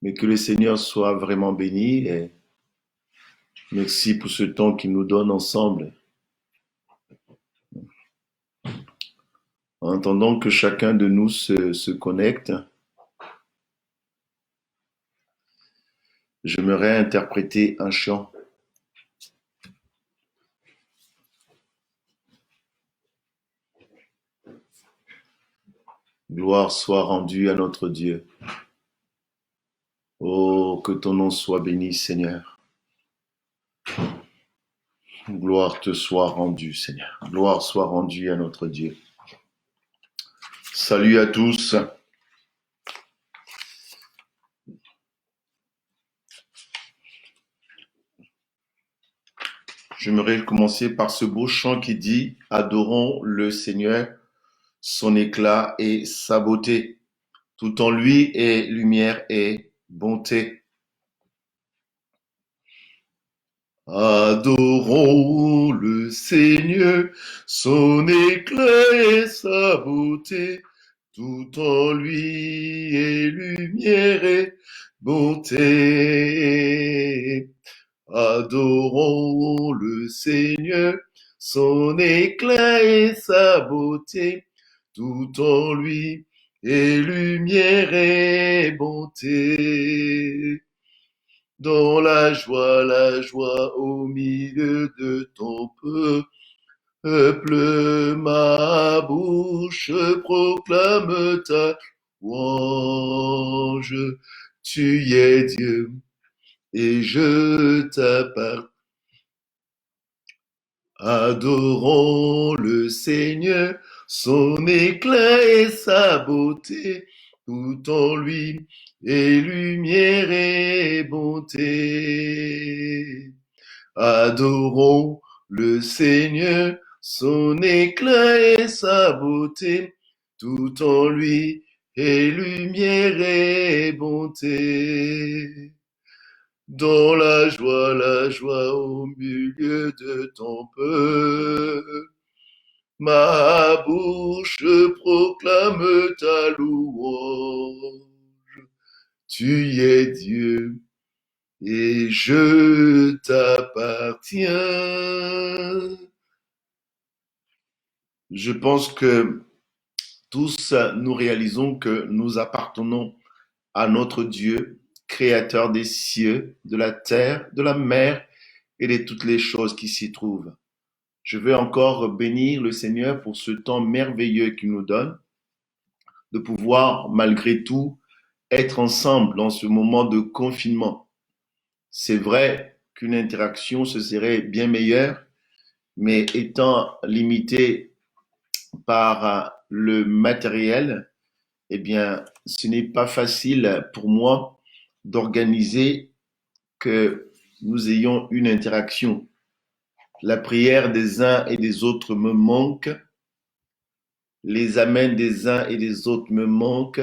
Mais que le Seigneur soit vraiment béni et merci pour ce temps qu'il nous donne ensemble. En attendant que chacun de nous se connecte, j'aimerais interpréter un chant. Gloire soit rendue à notre Dieu. Oh, que ton nom soit béni, Seigneur. Gloire te soit rendue, Seigneur. Gloire soit rendue à notre Dieu. Salut à tous. J'aimerais commencer par ce beau chant qui dit « Adorons le Seigneur, son éclat et sa beauté. Tout en lui est lumière et bonté. » Adorons le Seigneur, son éclat et sa beauté. Tout en lui est lumière et bonté. Adorons le Seigneur, son éclat et sa beauté. Tout en lui est lumière et bonté. Dans la joie au milieu de ton peuple, ma bouche proclame ta louange. Tu es Dieu et je t'appartiens. Adorons le Seigneur, son éclat et sa beauté, tout en lui est lumière et bonté. Adorons le Seigneur, son éclat et sa beauté, tout en lui est lumière et bonté. Dans la joie au milieu de ton peuple, ma bouche proclame ta louange. Tu es Dieu et je t'appartiens. Je pense que tous nous réalisons que nous appartenons à notre Dieu, créateur des cieux, de la terre, de la mer et de toutes les choses qui s'y trouvent. Je veux encore bénir le Seigneur pour ce temps merveilleux qu'il nous donne, de pouvoir malgré tout être ensemble dans ce moment de confinement. C'est vrai qu'une interaction ce serait bien meilleure, mais étant limité par le matériel, eh bien, ce n'est pas facile pour moi d'organiser que nous ayons une interaction. La prière des uns et des autres me manque, les amens des uns et des autres me manquent,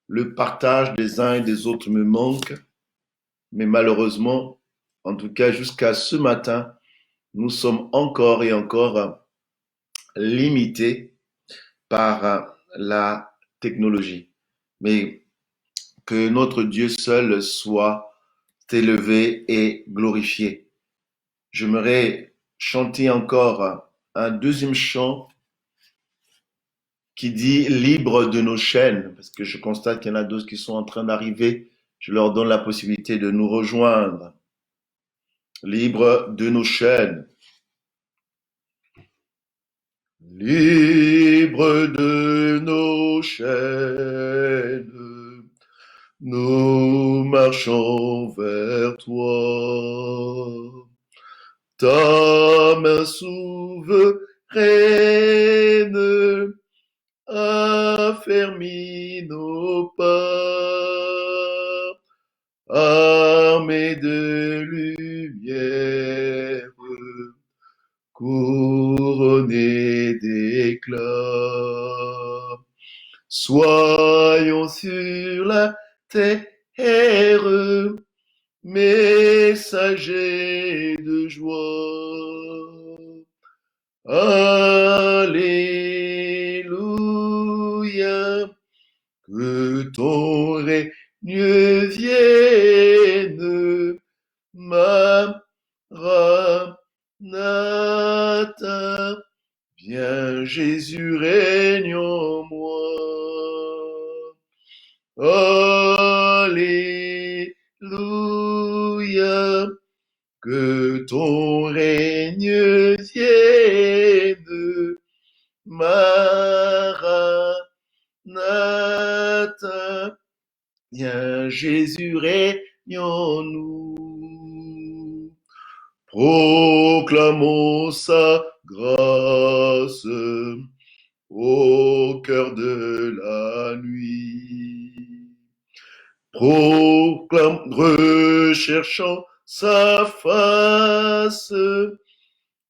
le partage des uns et des autres me manque, mais malheureusement, en tout cas jusqu'à ce matin, nous sommes encore et encore limités par la technologie. Mais que notre Dieu seul soit élevé et glorifié. J'aimerais chanter encore un deuxième chant qui dit libre de nos chaînes, parce que je constate qu'il y en a d'autres qui sont en train d'arriver. Je leur donne la possibilité de nous rejoindre. Libre de nos chaînes. Libre de nos chaînes, nous marchons vers toi. Ta main souveraine affermit nos pas, armés de lumière, couronnés d'éclat. Soyons sur la terre, messagers de joie. Alléluia, que ton règne vienne, Maranatha. Viens Jésus, règne en moi. Alléluia, que ton règne vienne, Maranatha. Viens Jésus, règne en nous. Proclamons sa grâce au cœur de la nuit. Recherchant sa face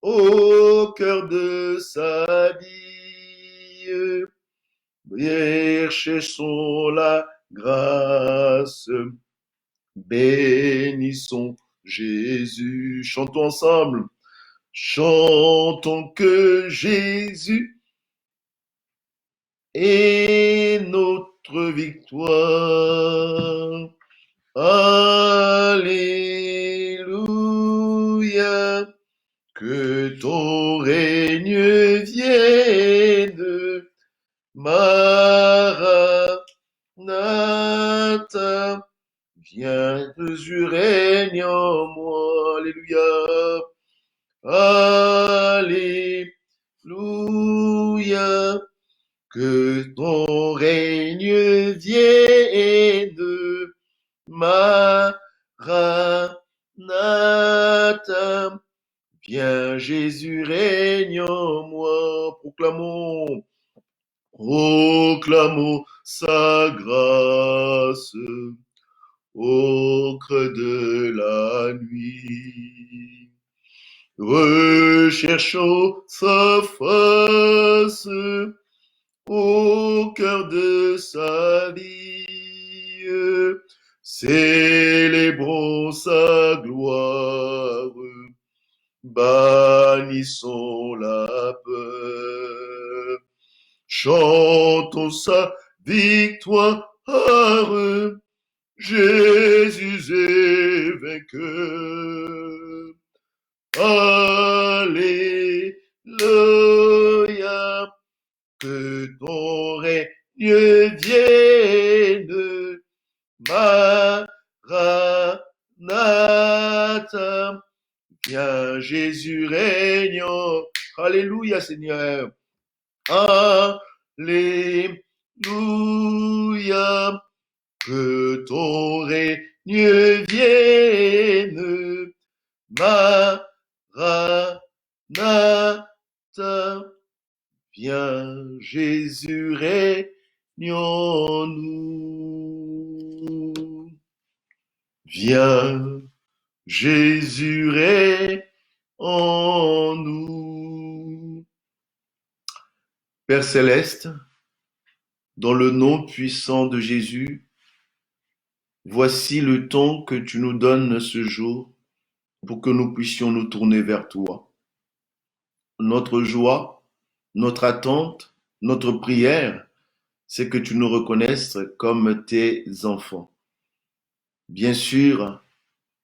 au cœur de sa vie. Cherchons la grâce, bénissons Jésus. Chantons ensemble. Chantons que Jésus est notre victoire. Alléluia, que ton règne vienne, Maranatha. Viens, Jésus, règne en moi. Alléluia. Alléluia, que ton règne vienne, Maranatha. Viens Jésus, règne en moi. Proclamons sa grâce au creux de la nuit. Recherchons sa face au cœur de sa vie. Célébrons sa gloire, bannissons la peur. Chantons sa victoire, Jésus est vainqueur. Alléluia, que ton règne vienne, Maranatha. Viens Jésus régnant. Alléluia Seigneur. Alléluia, que ton règne vienne, Maranatha. Viens Jésus règne en nous. Viens Jésus règne en nous. Père céleste, dans le nom puissant de Jésus, voici le temps que tu nous donnes ce jour pour que nous puissions nous tourner vers toi. Notre joie, notre attente, notre prière, c'est que tu nous reconnaisses comme tes enfants. Bien sûr,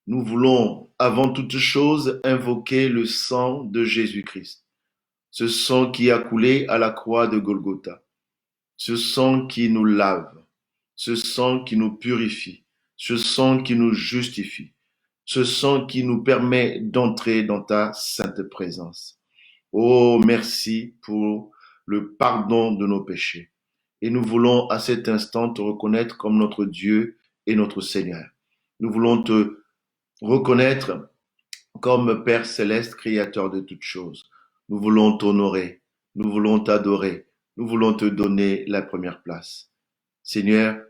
nous voulons avant toute chose invoquer le sang de Jésus-Christ, ce sang qui a coulé à la croix de Golgotha, ce sang qui nous lave, ce sang qui nous purifie, ce sang qui nous justifie, ce sang qui nous permet d'entrer dans ta sainte présence. Oh, merci pour le pardon de nos péchés. Et nous voulons à cet instant te reconnaître comme notre Dieu et notre Seigneur. Nous voulons te reconnaître comme Père céleste, créateur de toutes choses. Nous voulons t'honorer, nous voulons t'adorer, nous voulons te donner la première place. Seigneur,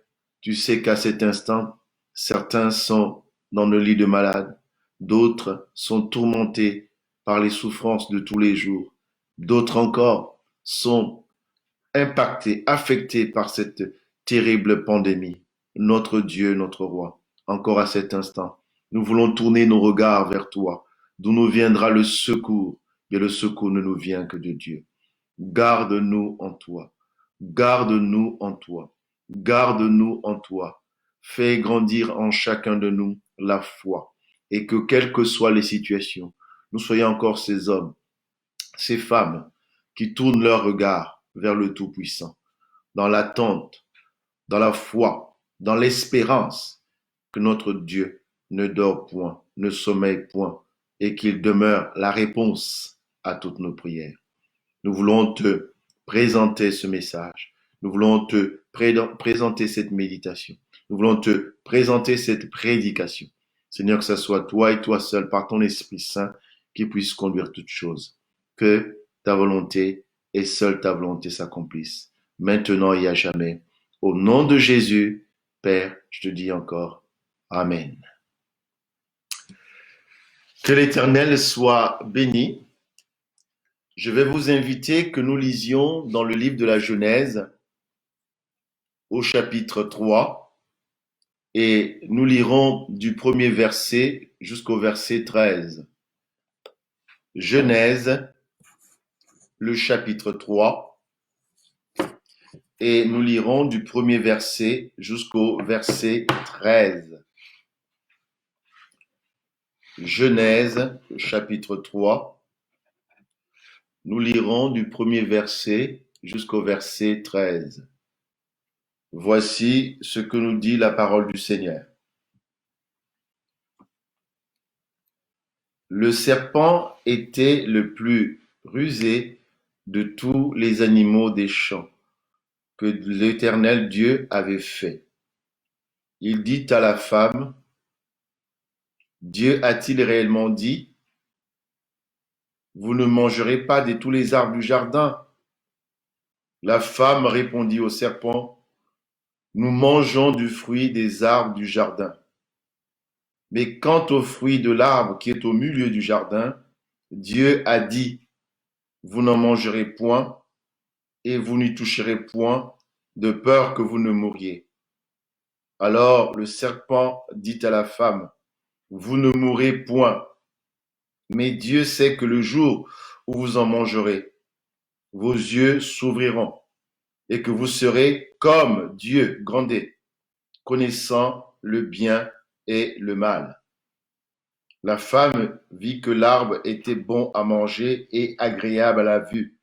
tu sais qu'à cet instant, certains sont dans le lit de malade, d'autres sont tourmentés par les souffrances de tous les jours, d'autres encore sont impactés, affectés par cette terrible pandémie. Notre Dieu, notre Roi, encore à cet instant, nous voulons tourner nos regards vers toi, d'où nous viendra le secours, et le secours ne nous vient que de Dieu. Garde-nous en toi, garde-nous en toi, garde-nous en toi. fais grandir en chacun de nous la foi et que quelles que soient les situations, nous soyons encore ces hommes, ces femmes qui tournent leur regard vers le Tout-Puissant, dans l'attente, dans la foi, dans l'espérance que notre Dieu ne dort point, ne sommeille point et qu'il demeure la réponse à toutes nos prières. Nous voulons te présenter ce message. Nous voulons te présenter cette méditation. Nous voulons te présenter cette prédication. Seigneur, que ce soit toi et toi seul, par ton Esprit Saint, qui puisse conduire toutes choses. Que ta volonté et seule ta volonté s'accomplisse, maintenant et à jamais. Au nom de Jésus, Père, je te dis encore, Amen. Que l'Éternel soit béni. Je vais vous inviter que nous lisions dans le livre de la Genèse au chapitre 3 et nous lirons du premier verset jusqu'au verset 13. Genèse, le chapitre 3 et nous lirons du premier verset jusqu'au verset 13. Genèse, chapitre 3. Nous lirons du premier verset jusqu'au verset 13. Voici ce que nous dit la parole du Seigneur. Le serpent était le plus rusé de tous les animaux des champs que l'Éternel Dieu avait fait. Il dit à la femme, Dieu a-t-il réellement dit, vous ne mangerez pas de tous les arbres du jardin? La femme répondit au serpent, nous mangeons du fruit des arbres du jardin. Mais quant au fruit de l'arbre qui est au milieu du jardin, Dieu a dit, vous n'en mangerez point et vous n'y toucherez point, de peur que vous ne mouriez. Alors le serpent dit à la femme, vous ne mourrez point, mais Dieu sait que le jour où vous en mangerez, vos yeux s'ouvriront et que vous serez comme Dieu, grandé, connaissant le bien et le mal. La femme vit que l'arbre était bon à manger et agréable à la vue,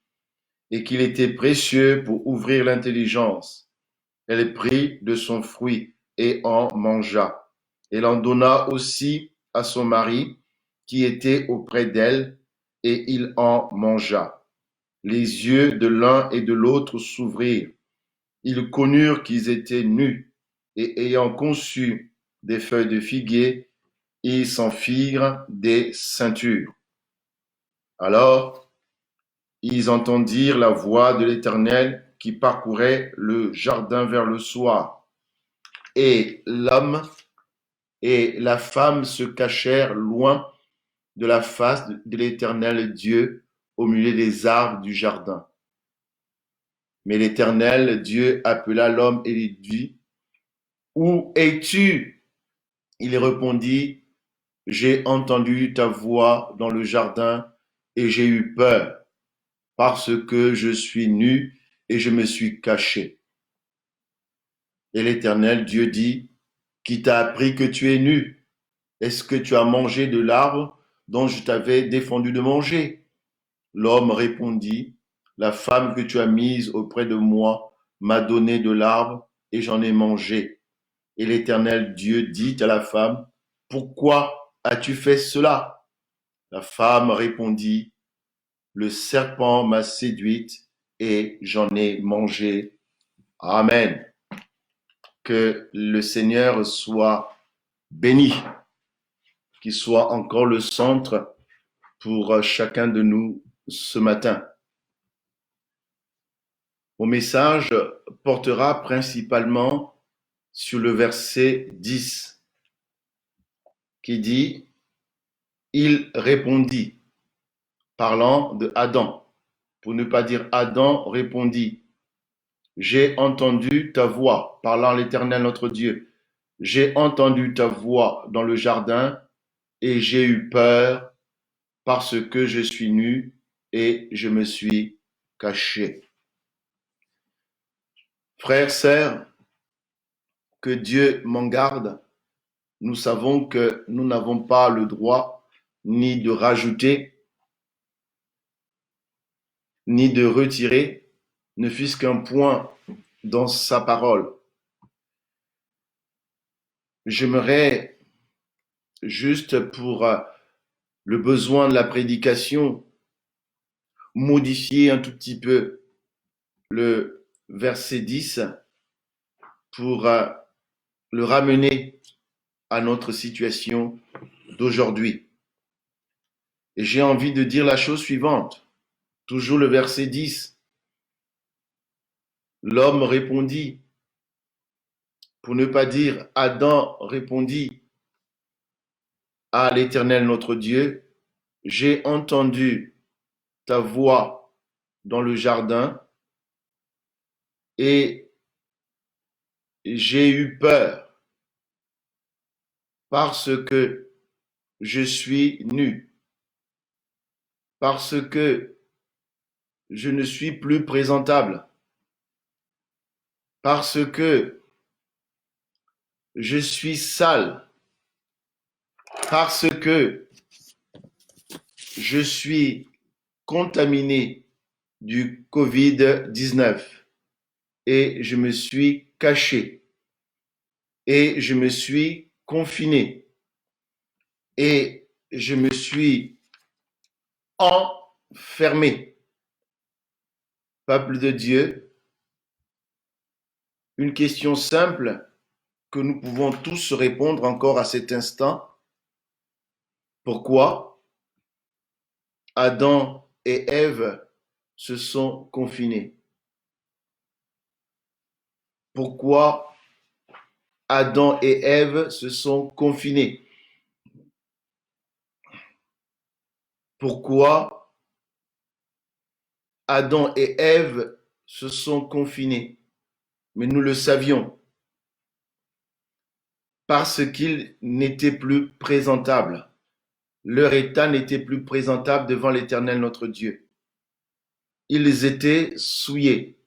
et qu'il était précieux pour ouvrir l'intelligence. Elle prit de son fruit et en mangea. Elle en donna aussi à son mari qui était auprès d'elle, et il en mangea. Les yeux de l'un et de l'autre s'ouvrirent. Ils connurent qu'ils étaient nus, et ayant conçu des feuilles de figuier, ils s'en firent des ceintures. Alors, ils entendirent la voix de l'Éternel qui parcourait le jardin vers le soir. Et l'homme et la femme se cachèrent loin de la face de l'Éternel Dieu au milieu des arbres du jardin. Mais l'Éternel Dieu appela l'homme et lui dit, où es-tu? Il répondit, j'ai entendu ta voix dans le jardin et j'ai eu peur parce que je suis nu et je me suis caché. Et l'Éternel Dieu dit, qui t'a appris que tu es nu? Est-ce que tu as mangé de l'arbre dont je t'avais défendu de manger? L'homme répondit, la femme que tu as mise auprès de moi m'a donné de l'arbre et j'en ai mangé. Et l'Éternel Dieu dit à la femme, pourquoi as-tu fait cela? La femme répondit, le serpent m'a séduite et j'en ai mangé. Amen. Que le Seigneur soit béni, qu'il soit encore le centre pour chacun de nous ce matin. Mon message portera principalement sur le verset 10 qui dit « Il répondit », parlant de Adam. Pour ne pas dire Adam répondit « J'ai entendu ta voix, parlant l'Éternel notre Dieu. J'ai entendu ta voix dans le jardin et j'ai eu peur parce que je suis nu et je me suis caché. » Frères, sœurs, que Dieu m'en garde, nous savons que nous n'avons pas le droit ni de rajouter, ni de retirer, ne fût-ce qu'un point dans sa parole. J'aimerais juste pour le besoin de la prédication, modifier un tout petit peu le verset 10 pour le ramener à notre situation d'aujourd'hui. Et j'ai envie de dire la chose suivante. Toujours le verset 10. L'homme répondit, pour ne pas dire Adam répondit à l'Éternel notre Dieu, j'ai entendu ta voix dans le jardin et j'ai eu peur parce que je suis nu, parce que je ne suis plus présentable, parce que je suis sale, parce que je suis contaminé du Covid-19 et je me suis caché et je me suis confiné et je me suis enfermé. Peuple de Dieu, une question simple que nous pouvons tous répondre encore à cet instant. Pourquoi Adam et Ève se sont confinés? Pourquoi Adam et Ève se sont confinés? Pourquoi Adam et Ève se sont confinés? Mais nous le savions, parce qu'ils n'étaient plus présentables. Leur état n'était plus présentable devant l'Éternel notre Dieu. Ils étaient souillés.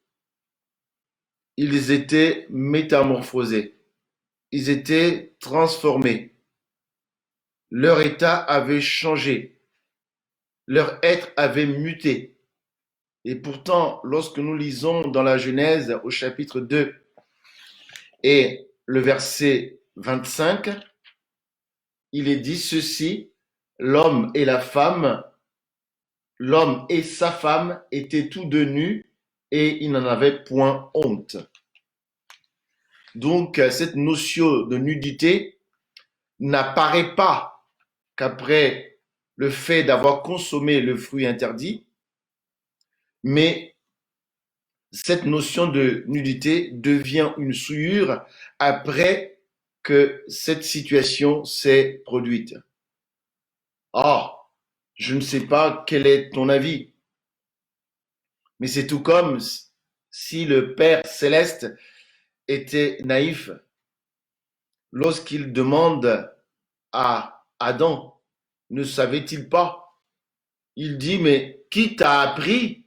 Ils étaient métamorphosés. Ils étaient transformés. Leur état avait changé. Leur être avait muté. Et pourtant, lorsque nous lisons dans la Genèse au chapitre 2 et le verset 25, il est dit ceci, l'homme et la femme, l'homme et sa femme étaient tous deux nus et ils n'en avaient point honte. Donc, cette notion de nudité n'apparaît pas qu'après le fait d'avoir consommé le fruit interdit, mais cette notion de nudité devient une souillure après que cette situation s'est produite. Or, je ne sais pas quel est ton avis, mais c'est tout comme si le Père céleste était naïf lorsqu'il demande à Adam, ne savait-il pas? Il dit, mais qui t'a appris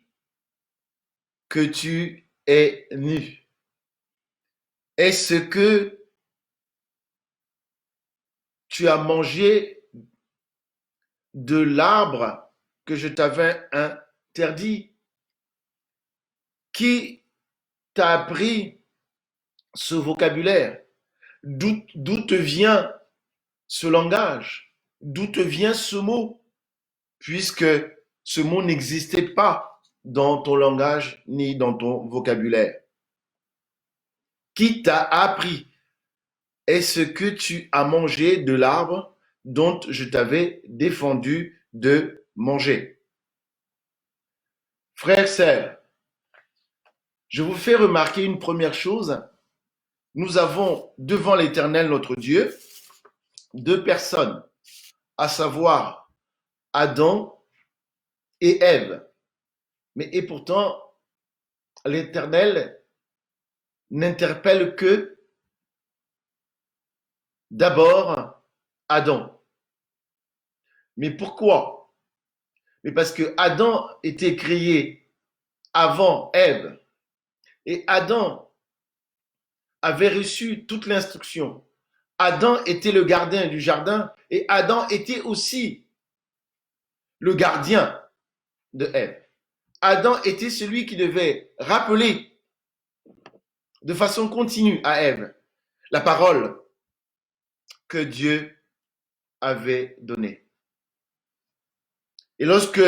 que tu es nu? Est-ce que tu as mangé de l'arbre que je t'avais interdit? Qui t'a appris ce vocabulaire? D'où te vient ce langage? D'où te vient ce mot? Puisque ce mot n'existait pas dans ton langage ni dans ton vocabulaire. Qui t'a appris? Est-ce que tu as mangé de l'arbre dont je t'avais défendu de manger? Frères, sœurs, je vous fais remarquer une première chose. Nous avons devant l'Éternel notre Dieu deux personnes, à savoir Adam et Ève. Et pourtant, l'Éternel n'interpelle que d'abord Adam. Mais pourquoi? Mais parce que Adam était créé avant Ève. Et Adam avait reçu toute l'instruction. Adam était le gardien du jardin et Adam était aussi le gardien de Ève. Adam était celui qui devait rappeler de façon continue à Ève la parole que Dieu avait donnée. Et lorsque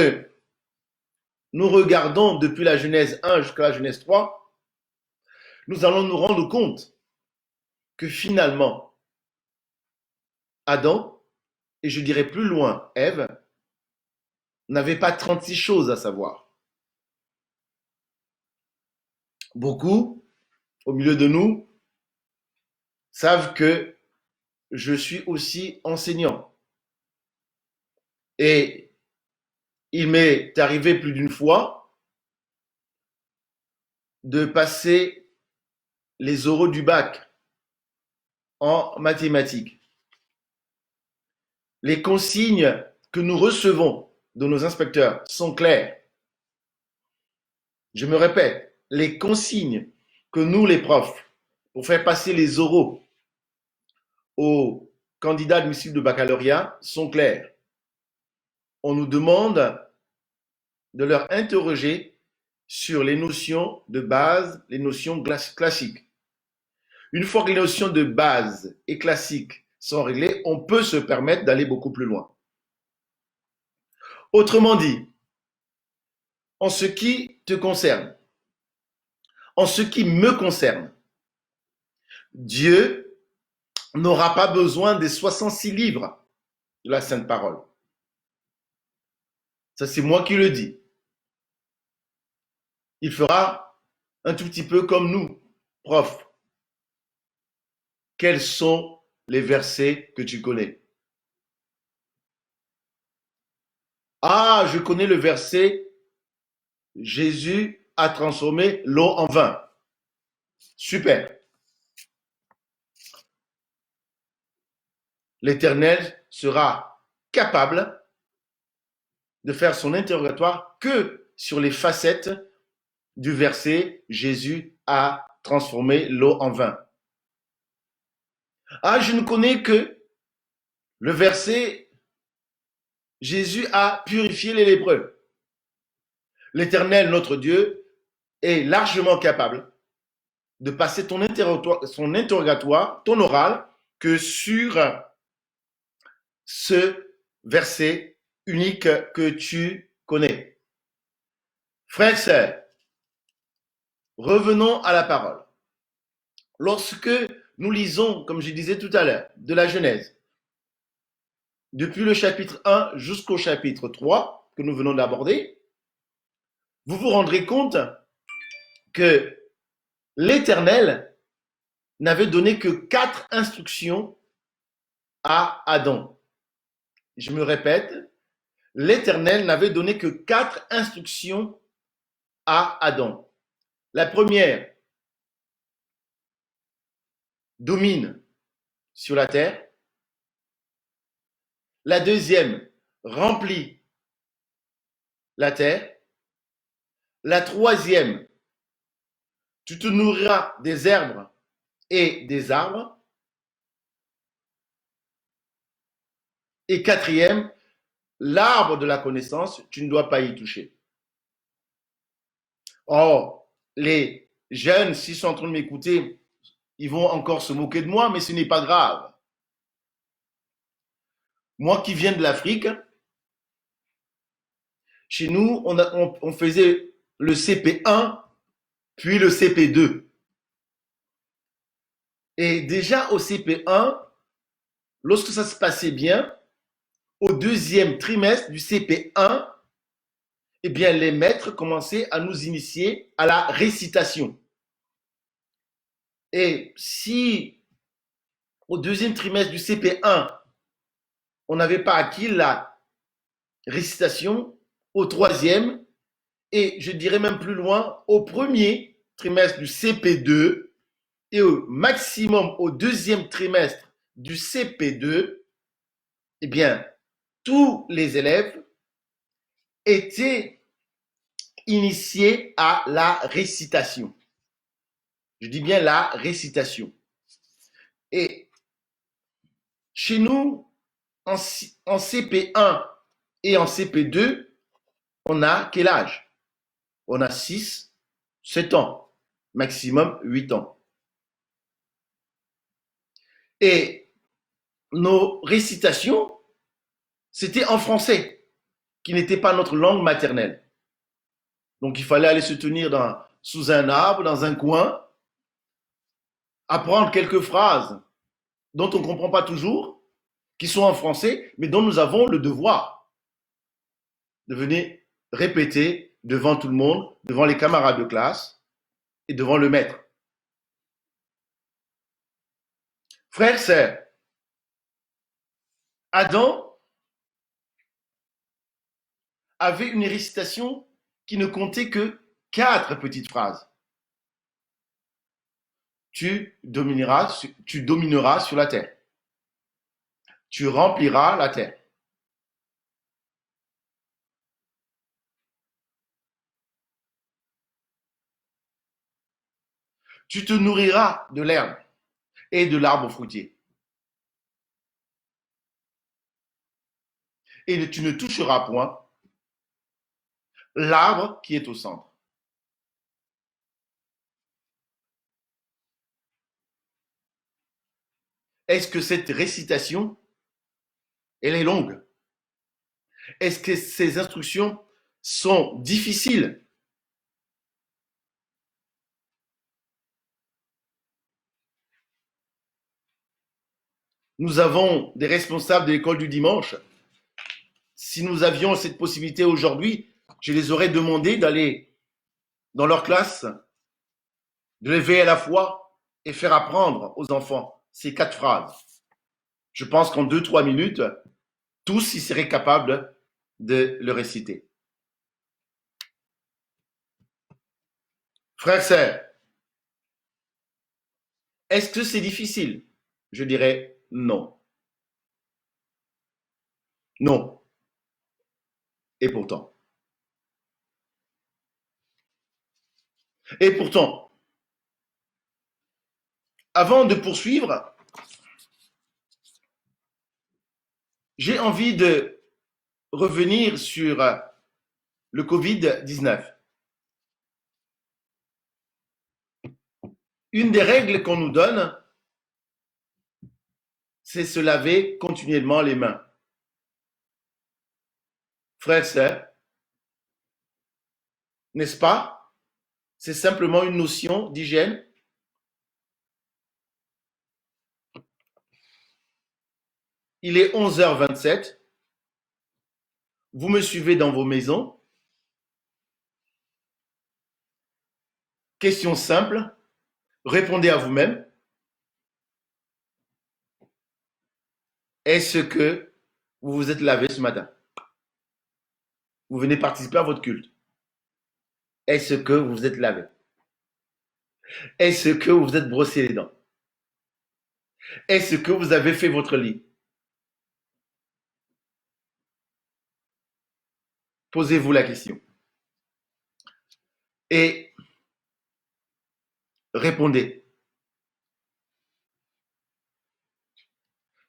nous regardons depuis la Genèse 1 jusqu'à la Genèse 3, nous allons nous rendre compte que finalement, Adam, et je dirais plus loin, Ève, n'avait pas 36 choses à savoir. Beaucoup, au milieu de nous, savent que je suis aussi enseignant. Et il m'est arrivé plus d'une fois de passer les oraux du bac en mathématiques. Les consignes que nous recevons de nos inspecteurs sont claires. Je me répète, les consignes que nous, les profs, pour faire passer les oraux aux candidats admissibles de baccalauréat sont claires. On nous demande de leur interroger sur les notions de base, les notions classiques. Une fois que les notions de base et classiques sont réglées, on peut se permettre d'aller beaucoup plus loin. Autrement dit, en ce qui te concerne, en ce qui me concerne, Dieu n'aura pas besoin des 66 livres de la Sainte Parole. Ça, c'est moi qui le dis. Il fera un tout petit peu comme nous, profs. Quels sont les versets que tu connais? Ah, je connais le verset Jésus a transformé l'eau en vin. Super. L'Éternel sera capable de faire son interrogatoire que sur les facettes du verset Jésus a transformé l'eau en vin. Ah, je ne connais que le verset Jésus a purifié les lépreux. L'Éternel, notre Dieu, est largement capable de passer son interrogatoire, ton oral, que sur ce verset unique que tu connais. Frères et sœurs, revenons à la parole. Lorsque nous lisons, comme je disais tout à l'heure, de la Genèse, depuis le chapitre 1 jusqu'au chapitre 3 que nous venons d'aborder, vous vous rendrez compte que l'Éternel n'avait donné que 4 instructions à Adam. Je me répète, l'Éternel n'avait donné que 4 instructions à Adam. La première, domine sur la terre. La deuxième, remplit la terre. La troisième, tu te nourriras des herbes et des arbres. Et quatrième, l'arbre de la connaissance, tu ne dois pas y toucher. Oh, les jeunes, s'ils sont en train de m'écouter, ils vont encore se moquer de moi, mais ce n'est pas grave. Moi qui viens de l'Afrique, chez nous, on faisait le CP1, puis le CP2. Et déjà au CP1, lorsque ça se passait bien, au deuxième trimestre du CP1, eh bien, les maîtres commençaient à nous initier à la récitation. Et si au deuxième trimestre du CP1, on n'avait pas acquis la récitation, au troisième, et je dirais même plus loin, au premier trimestre du CP2, et au maximum au deuxième trimestre du CP2, eh bien, tous les élèves étaient initiés à la récitation. Je dis bien la récitation. Et chez nous, en CP1 et en CP2, on a quel âge? On a 6, 7 ans, maximum 8 ans. Et nos récitations, c'était en français, qui n'était pas notre langue maternelle. Donc il fallait aller se tenir sous un arbre, dans un coin, apprendre quelques phrases dont on ne comprend pas toujours, qui sont en français, mais dont nous avons le devoir de venir répéter devant tout le monde, devant les camarades de classe et devant le maître. Frères, sœurs, Adam avait une récitation qui ne comptait que 4 petites phrases. Tu domineras sur la terre. Tu rempliras la terre. Tu te nourriras de l'herbe et de l'arbre fruitier. Et tu ne toucheras point l'arbre qui est au centre. Est-ce que cette récitation, elle est longue? Est-ce que ces instructions sont difficiles? Nous avons des responsables de l'école du dimanche. Si nous avions cette possibilité aujourd'hui, je les aurais demandé d'aller dans leur classe, de les veiller à la foi et faire apprendre aux enfants ces 4 phrases. Je pense qu'en 2-3 minutes, tous y seraient capables de le réciter. Frères, sœurs, est-ce que c'est difficile? Je dirais non. Non. Et pourtant. Et pourtant, avant de poursuivre, j'ai envie de revenir sur le Covid-19. Une des règles qu'on nous donne, c'est se laver continuellement les mains. Frères, sœurs, n'est-ce pas? C'est simplement une notion d'hygiène. Il est 11h27. Vous me suivez dans vos maisons. Question simple. Répondez à vous-même. Est-ce que vous vous êtes lavé ce matin? Vous venez participer à votre culte. Est-ce que vous vous êtes lavé? Est-ce que vous vous êtes brossé les dents? Est-ce que vous avez fait votre lit? Posez-vous la question. Et répondez.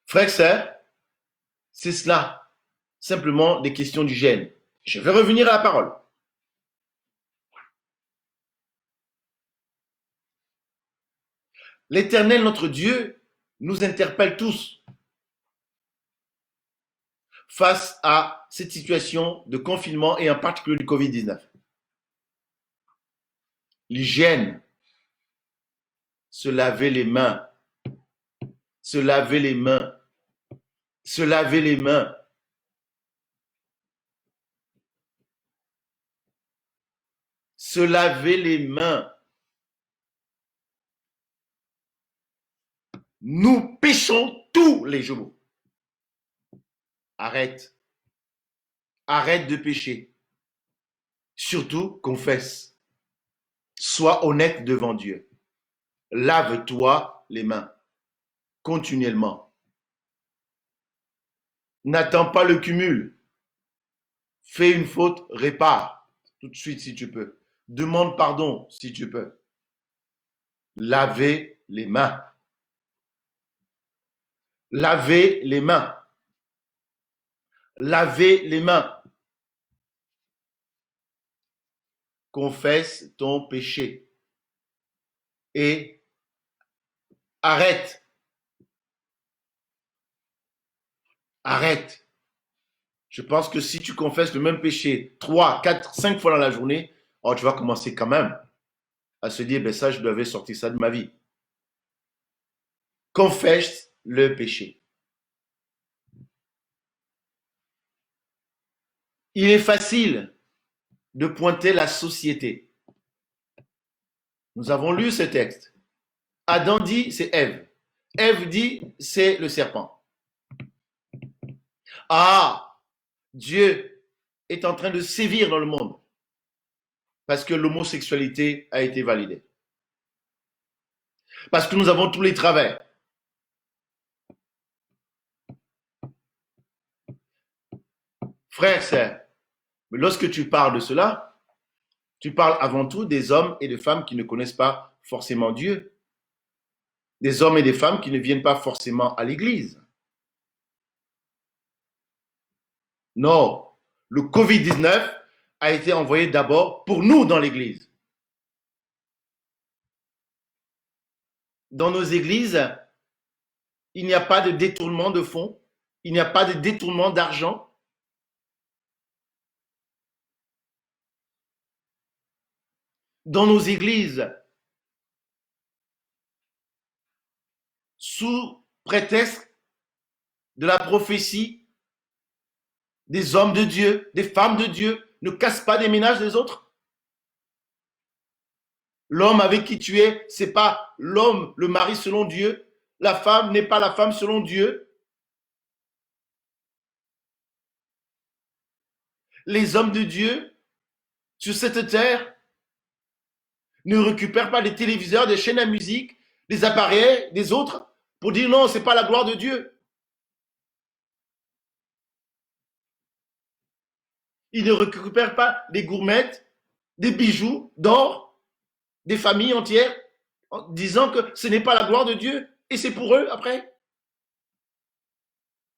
Frères, sœurs, c'est cela. Simplement des questions d'hygiène. Je vais revenir à la parole. L'Éternel, notre Dieu, nous interpelle tous face à cette situation de confinement et en particulier du Covid-19. L'hygiène, se laver les mains, se laver les mains, se laver les mains. Se laver les mains. Nous péchons tous les jours. Arrête. Arrête de pécher. Surtout, confesse. Sois honnête devant Dieu. Lave-toi les mains continuellement. N'attends pas le cumul. Fais une faute, répare tout de suite si tu peux. Demande pardon si tu peux. Lavez les mains. Lavez les mains. Lavez les mains. Confesse ton péché. Et arrête. Arrête. Je pense que si tu confesses le même péché 3, 4, 5 fois dans la journée, oh, tu vas commencer quand même à se dire, ben ça, je devais sortir ça de ma vie. Confesse le péché. Il est facile de pointer la société. Nous avons lu ce texte. Adam dit, c'est Ève. Ève dit, c'est le serpent. Ah, Dieu est en train de sévir dans le monde parce que l'homosexualité a été validée. Parce que nous avons tous les travers. Frère, sœur, mais lorsque tu parles de cela, tu parles avant tout des hommes et des femmes qui ne connaissent pas forcément Dieu. Des hommes et des femmes qui ne viennent pas forcément à l'église. Non, le Covid-19 a été envoyé d'abord pour nous dans l'église. Dans nos églises, il n'y a pas de détournement de fonds, il n'y a pas de détournement d'argent. Dans nos églises, sous prétexte de la prophétie, des hommes de Dieu, des femmes de Dieu ne cassent pas des ménages des autres. L'homme avec qui tu es, c'est pas l'homme, le mari selon Dieu. La femme n'est pas la femme selon Dieu. Les hommes de Dieu sur cette terre ne récupèrent pas des téléviseurs, des chaînes à musique, des appareils, des autres pour dire non, c'est pas la gloire de Dieu. Ils ne récupèrent pas des gourmettes, des bijoux d'or, des familles entières, en disant que ce n'est pas la gloire de Dieu. Et c'est pour eux après.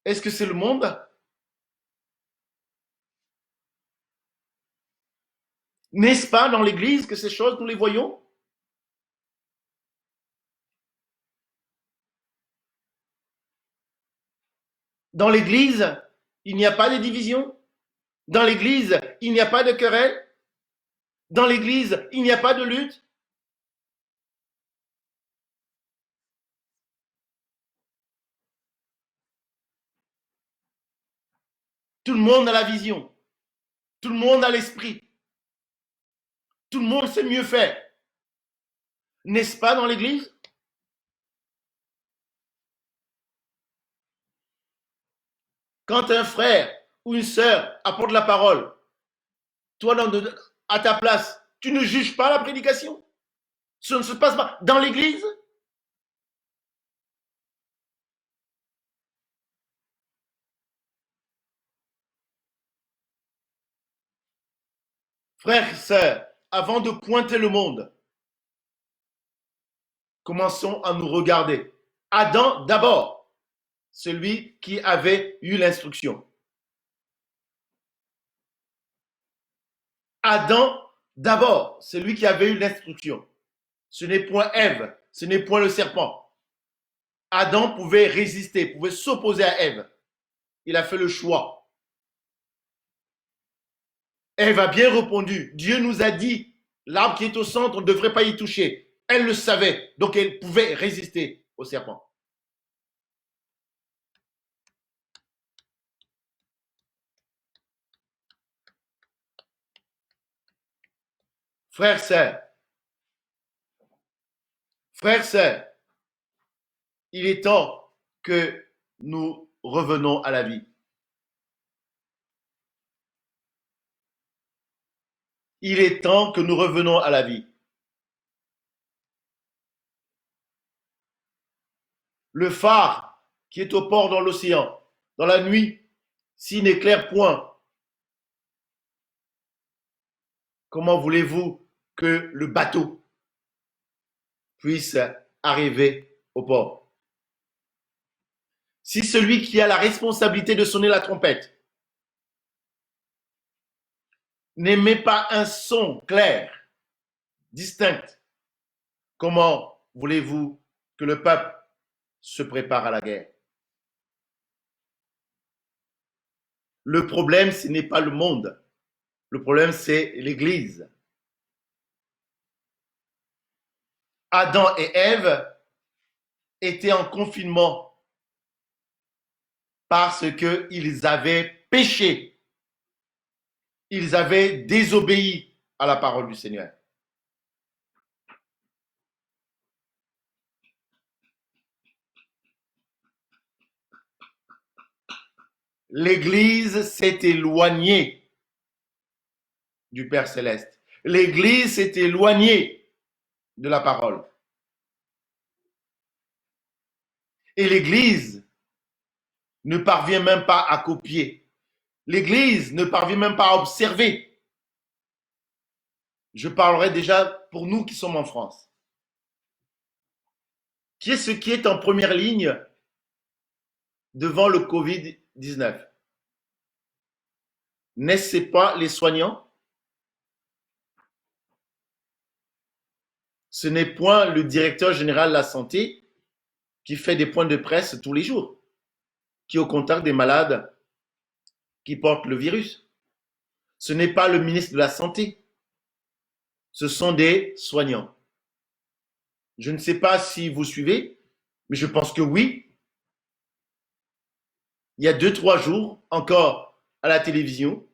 Est-ce que c'est le monde? N'est-ce pas dans l'Église que ces choses, nous les voyons? Dans l'Église, il n'y a pas de division. Dans l'Église, il n'y a pas de querelle. Dans l'Église, il n'y a pas de lutte. Tout le monde a la vision. Tout le monde a l'esprit. Tout le monde sait mieux faire. N'est-ce pas dans l'Église? Quand un frère ou une sœur apporte la parole, toi, à ta place, tu ne juges pas la prédication. Ce ne se passe pas dans l'Église. Frères et sœurs, avant de pointer le monde, commençons à nous regarder. Adam d'abord, celui qui avait eu l'instruction. Adam d'abord, celui qui avait eu l'instruction. Ce n'est point Ève, ce n'est point le serpent. Adam pouvait résister, pouvait s'opposer à Ève. Il a fait le choix. Ève a bien répondu. Dieu nous a dit, l'arbre qui est au centre, on ne devrait pas y toucher. Elle le savait, donc elle pouvait résister au serpent. Frères, sœurs, frères, sœurs, il est temps que nous revenons à la vie. Il est temps que nous revenons à la vie. Le phare qui est au port dans l'océan, dans la nuit, s'il n'éclaire point, comment voulez-vous que le bateau puisse arriver au port. Si celui qui a la responsabilité de sonner la trompette n'émet pas un son clair, distinct, comment voulez-vous que le peuple se prépare à la guerre? Le problème, ce n'est pas le monde. Le problème, c'est l'Église. Adam et Ève étaient en confinement parce qu'ils avaient péché. Ils avaient désobéi à la parole du Seigneur. L'Église s'est éloignée du Père céleste. L'Église s'est éloignée de la parole. Et l'Église ne parvient même pas à copier. L'Église ne parvient même pas à observer. Je parlerai déjà pour nous qui sommes en France. Qui est ce qui est en première ligne devant le Covid-19? N'est-ce pas les soignants? Ce n'est point le directeur général de la santé qui fait des points de presse tous les jours, qui est au contact des malades qui portent le virus. Ce n'est pas le ministre de la Santé. Ce sont des soignants. Je ne sais pas si vous suivez, mais je pense que oui. Il y a 2-3 jours, encore à la télévision,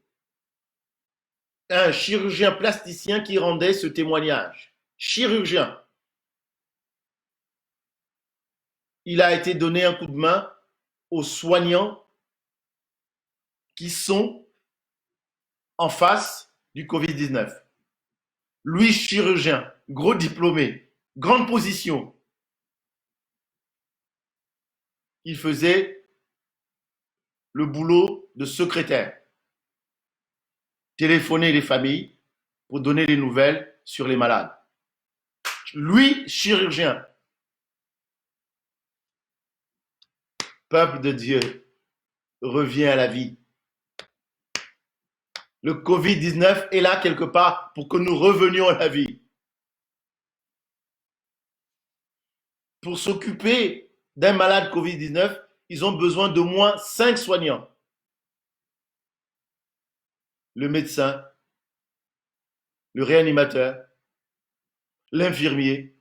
un chirurgien plasticien qui rendait ce témoignage. Chirurgien. Il a été donné un coup de main aux soignants qui sont en face du Covid-19. Lui, chirurgien, gros diplômé, grande position. Il faisait le boulot de secrétaire. Téléphoner les familles pour donner les nouvelles sur les malades. Lui, chirurgien. Peuple de Dieu, reviens à la vie. Le Covid-19 est là quelque part pour que nous revenions à la vie. Pour s'occuper d'un malade Covid-19, ils ont besoin d'au moins 5 soignants. Le médecin, le réanimateur, l'infirmier,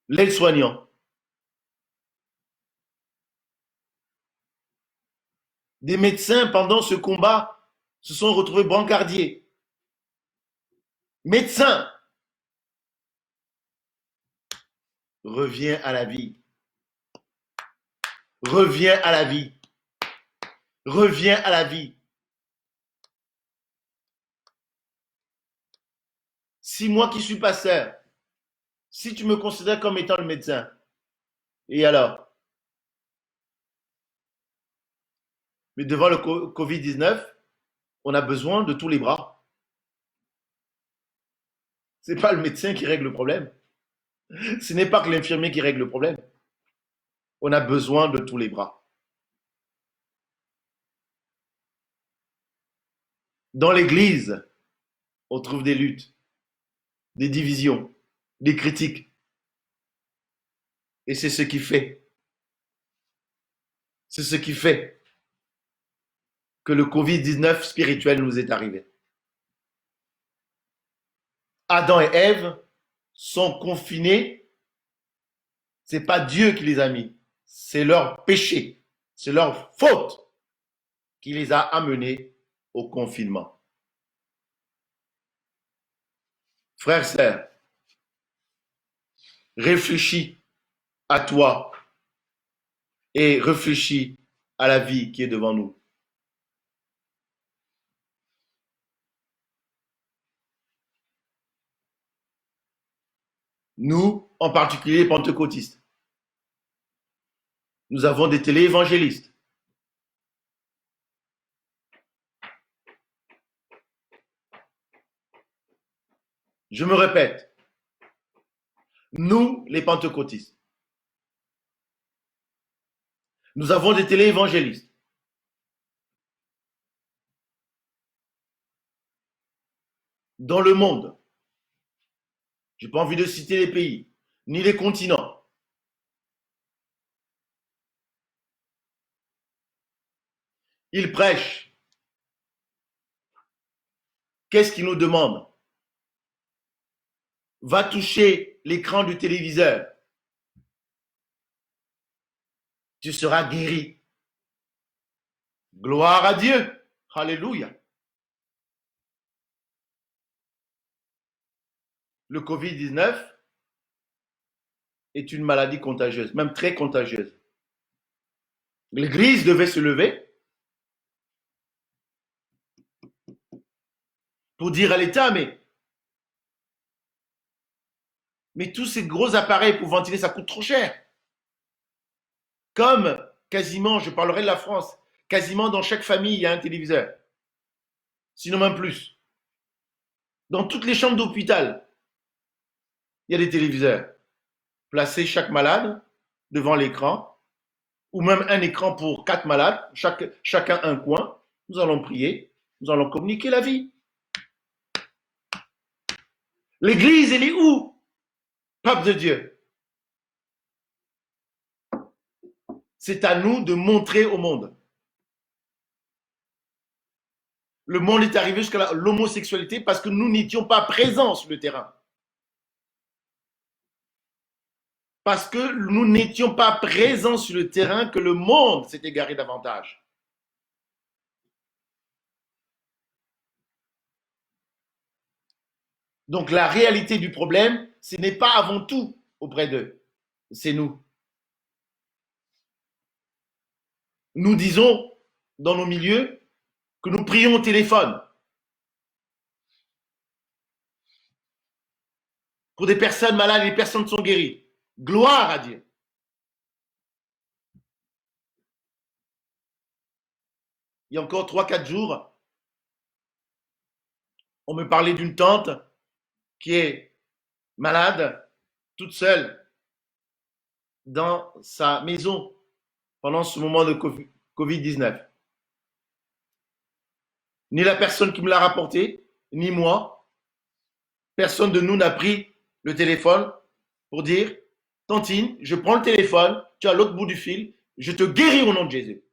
l'aide-soignant. Des médecins, pendant ce combat, se sont retrouvés brancardiers. Médecin, reviens à la vie. Reviens à la vie. Reviens à la vie. Si moi qui suis pasteur, si tu me considères comme étant le médecin, et alors? Mais devant le Covid-19, on a besoin de tous les bras. Ce n'est pas le médecin qui règle le problème. Ce n'est pas que l'infirmier qui règle le problème. On a besoin de tous les bras. Dans l'Église, on trouve des luttes, des divisions, des critiques. Et c'est ce qui fait. C'est ce qui fait que le Covid-19 spirituel nous est arrivé. Adam et Ève sont confinés. Ce n'est pas Dieu qui les a mis. C'est leur péché. C'est leur faute qui les a amenés au confinement. Frères, sœurs, réfléchis à toi et réfléchis à la vie qui est devant nous. Nous, en particulier pentecôtistes, nous avons des téléévangélistes. Je me répète, Nous, les pentecôtistes, nous avons des téléévangélistes. Dans le monde, je n'ai pas envie de citer les pays, ni les continents. Ils prêchent. Qu'est-ce qu'ils nous demandent? Va toucher l'écran du téléviseur. Tu seras guéri. Gloire à Dieu. Alléluia. Le Covid-19 est une maladie contagieuse, même très contagieuse. L'Église devait se lever pour dire à l'État, mais tous ces gros appareils pour ventiler, ça coûte trop cher. Comme quasiment, je parlerai de la France, quasiment dans chaque famille, il y a un téléviseur. Sinon même plus. Dans toutes les chambres d'hôpital, il y a des téléviseurs. Placez chaque malade devant l'écran, ou même un écran pour 4 malades, chacun un coin. Nous allons prier, nous allons communiquer la vie. L'église, elle est où? Peuple de Dieu. C'est à nous de montrer au monde. Le monde est arrivé jusqu'à l'homosexualité parce que nous n'étions pas présents sur le terrain. Parce que nous n'étions pas présents sur le terrain que le monde s'est égaré davantage. Donc la réalité du problème, ce n'est pas avant tout auprès d'eux, c'est nous. Nous disons dans nos milieux que nous prions au téléphone pour des personnes malades et les personnes sont guéries. Gloire à Dieu. Il y a encore 3-4 jours, on me parlait d'une tante qui est malade, toute seule, dans sa maison pendant ce moment de Covid-19. Ni la personne qui me l'a rapporté, ni moi, personne de nous n'a pris le téléphone pour dire, Tantine, je prends le téléphone, tu es à l'autre bout du fil, je te guéris au nom de Jésus.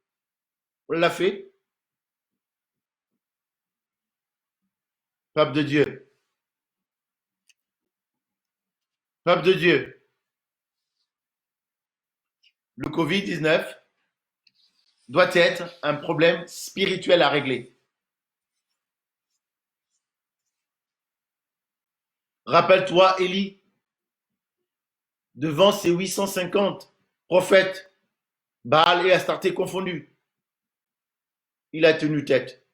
On l'a fait. Peuple de Dieu. Peuple de Dieu. Le Covid-19 doit être un problème spirituel à régler. Rappelle-toi, Élie, devant ses 850 prophètes, Baal et Astarté confondus, il a tenu tête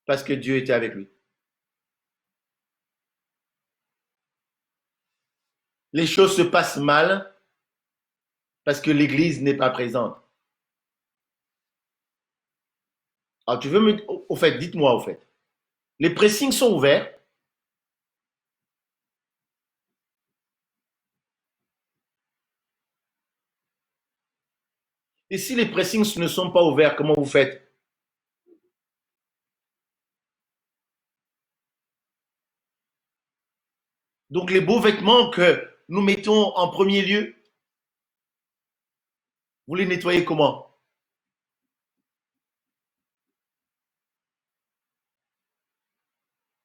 parce que Dieu était avec lui. Les choses se passent mal parce que l'Église n'est pas présente. Alors tu veux me... Au fait, dites-moi au fait. Les pressings sont ouverts. Et si les pressings ne sont pas ouverts, comment vous faites? Donc les beaux vêtements que nous mettons en premier lieu, vous les nettoyez comment?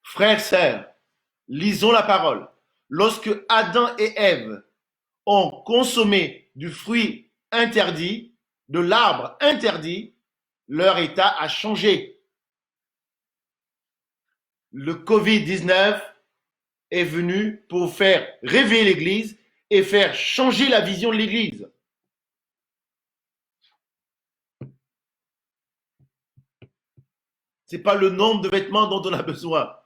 Frères, sœurs, lisons la parole. Lorsque Adam et Ève ont consommé du fruit interdit, de l'arbre interdit, leur état a changé. Le Covid-19 est venu pour faire réveiller l'Église et faire changer la vision de l'Église. Ce n'est pas le nombre de vêtements dont on a besoin.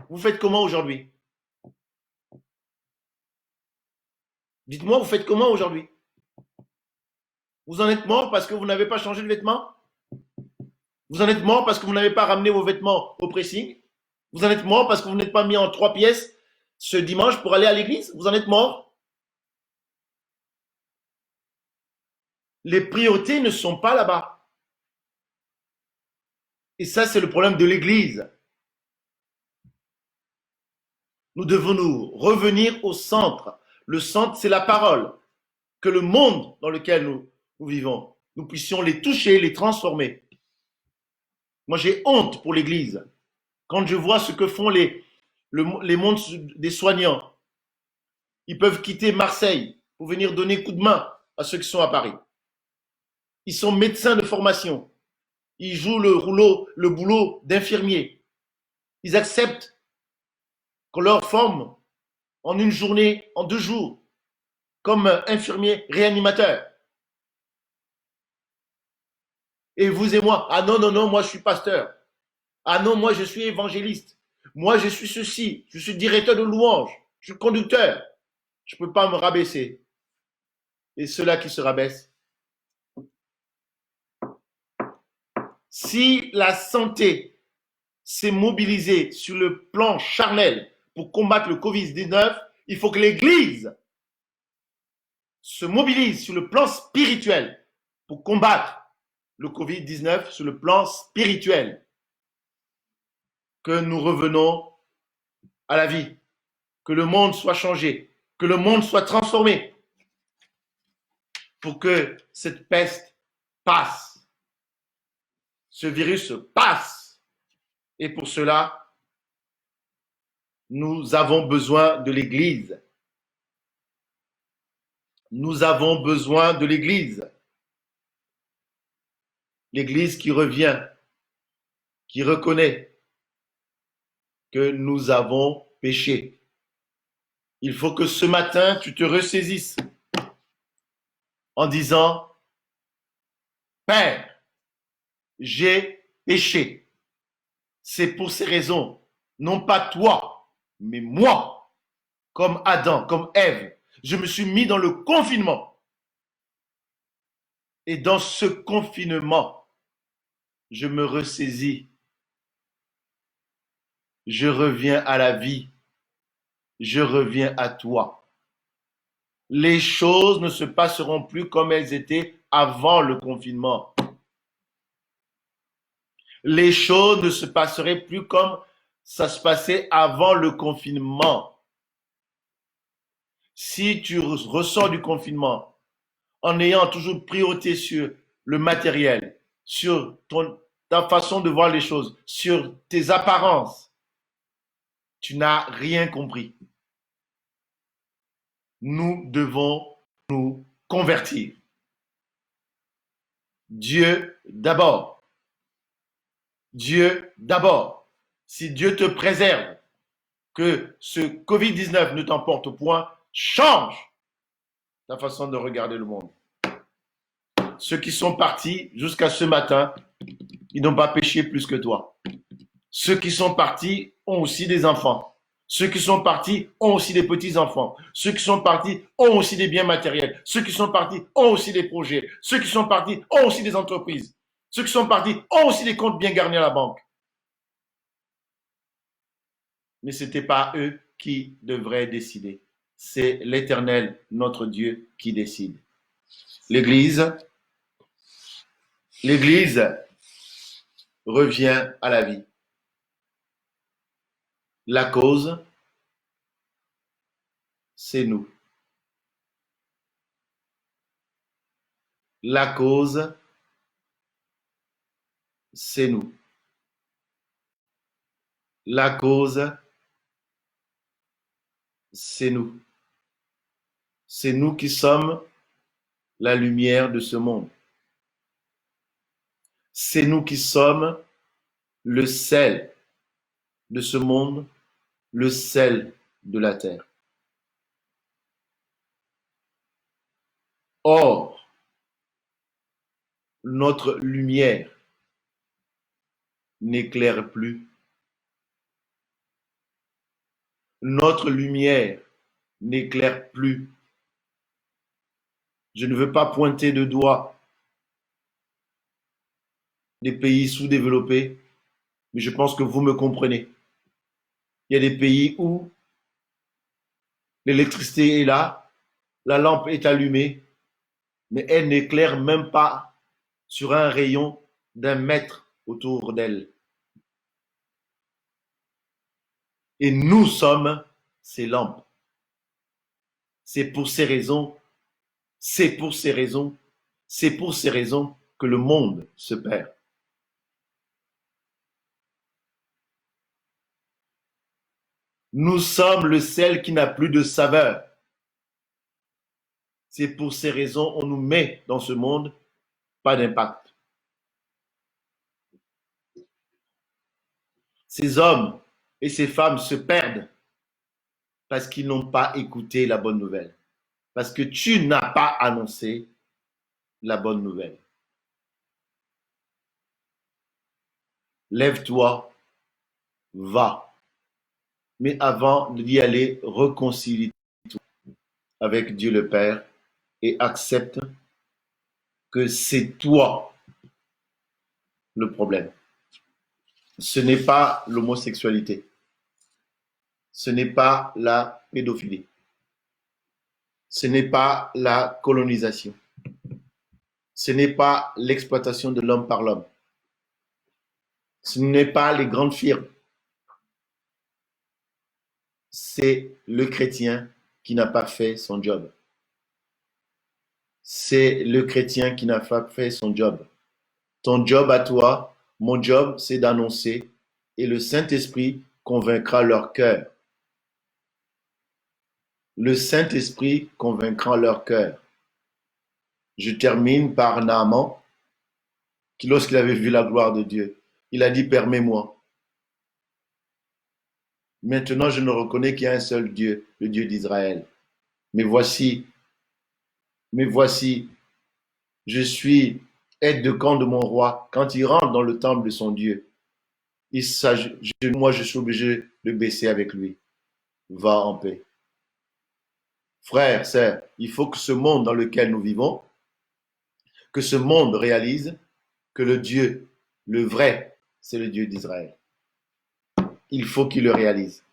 Vous faites comment aujourd'hui? Dites-moi, vous faites comment aujourd'hui? Vous en êtes mort parce que vous n'avez pas changé de vêtements? Vous en êtes mort parce que vous n'avez pas ramené vos vêtements au pressing? Vous en êtes mort parce que vous n'êtes pas mis en 3 pièces ce dimanche pour aller à l'église? Vous en êtes mort? Les priorités ne sont pas là-bas. Et ça, c'est le problème de l'église. Nous devons nous revenir au centre. Le centre, c'est la parole. Que le monde dans lequel nous vivons, nous puissions les toucher, les transformer. Moi, j'ai honte pour l'église. Quand je vois ce que font les mondes des soignants, ils peuvent quitter Marseille pour venir donner coup de main à ceux qui sont à Paris. Ils sont médecins de formation. Ils jouent le boulot d'infirmier. Ils acceptent qu'on leur forme en une journée, en 2 jours, comme infirmier réanimateur. Et vous et moi, ah non, non, non, moi je suis pasteur. Ah non, moi je suis évangéliste. Moi je suis ceci, je suis directeur de louange, je suis conducteur. Je ne peux pas me rabaisser. Et ceux-là qui se rabaissent. Si la santé s'est mobilisée sur le plan charnel pour combattre le Covid-19, il faut que l'Église se mobilise sur le plan spirituel pour combattre le Covid-19 sur le plan spirituel. Que nous revenons à la vie, que le monde soit changé, que le monde soit transformé pour que cette peste passe, ce virus passe. Et pour cela, nous avons besoin de l'Église. Nous avons besoin de l'Église. L'Église qui revient, qui reconnaît que nous avons péché. Il faut que ce matin, tu te ressaisisses en disant, Père, j'ai péché. C'est pour ces raisons, non pas toi, mais moi, comme Adam, comme Ève. Je me suis mis dans le confinement. Et dans ce confinement, je me ressaisis. Je reviens à la vie. Je reviens à toi. Les choses ne se passeront plus comme elles étaient avant le confinement. Les choses ne se passeraient plus comme ça se passait avant le confinement. Si tu ressors du confinement en ayant toujours priorité sur le matériel, sur ta façon de voir les choses, sur tes apparences, tu n'as rien compris. Nous devons nous convertir. Dieu d'abord. Dieu d'abord. Si Dieu te préserve, que ce Covid-19 ne t'emporte au point, change ta façon de regarder le monde. Ceux qui sont partis jusqu'à ce matin, ils n'ont pas péché plus que toi. Ceux qui sont partis ont aussi des enfants. Ceux qui sont partis ont aussi des petits-enfants. Ceux qui sont partis ont aussi des biens matériels. Ceux qui sont partis ont aussi des projets. Ceux qui sont partis ont aussi des entreprises. Ceux qui sont partis ont aussi des comptes bien garnis à la banque. Mais ce n'était pas eux qui devraient décider. C'est l'Éternel, notre Dieu, qui décide. L'Église revient à la vie. La cause, c'est nous. La cause, c'est nous. La cause, c'est nous. C'est nous qui sommes la lumière de ce monde. C'est nous qui sommes le sel de ce monde, le sel de la terre. Or, notre lumière n'éclaire plus. Notre lumière n'éclaire plus. Je ne veux pas pointer de doigt des pays sous-développés, mais je pense que vous me comprenez. Il y a des pays où L'électricité est là, la lampe est allumée, mais elle n'éclaire même pas sur un rayon d'1 mètre autour d'elle. Et nous sommes ces lampes. C'est pour ces raisons, c'est pour ces raisons, c'est pour ces raisons que le monde se perd. Nous sommes le sel qui n'a plus de saveur. C'est pour ces raisons qu'on nous met dans ce monde, pas d'impact. Ces hommes et ces femmes se perdent parce qu'ils n'ont pas écouté la bonne nouvelle. Parce que tu n'as pas annoncé la bonne nouvelle. Lève-toi, va. Mais avant d'y aller, réconcilie-toi avec Dieu le Père et accepte que c'est toi le problème. Ce n'est pas l'homosexualité. Ce n'est pas la pédophilie. Ce n'est pas la colonisation. Ce n'est pas l'exploitation de l'homme par l'homme. Ce n'est pas les grandes firmes. C'est le chrétien qui n'a pas fait son job. C'est le chrétien qui n'a pas fait son job. Ton job à toi, mon job, c'est d'annoncer et le Saint-Esprit convaincra leur cœur. Le Saint-Esprit convaincra leur cœur. Je termine par Naaman, qui lorsqu'il avait vu la gloire de Dieu, il a dit, permets-moi. Maintenant, je ne reconnais qu'il y a un seul Dieu, le Dieu d'Israël. Mais voici, je suis aide de camp de mon roi. Quand il rentre dans le temple de son Dieu, moi, je suis obligé de baisser avec lui. Va en paix. Frères, sœurs, il faut que ce monde dans lequel nous vivons, que ce monde réalise que le Dieu, le vrai, c'est le Dieu d'Israël. Il faut qu'il le réalise.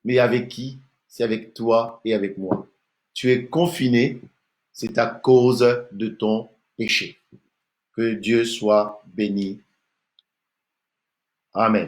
Mais avec qui? C'est avec toi et avec moi. Tu es confiné, c'est à cause de ton péché. Que Dieu soit béni. Amen.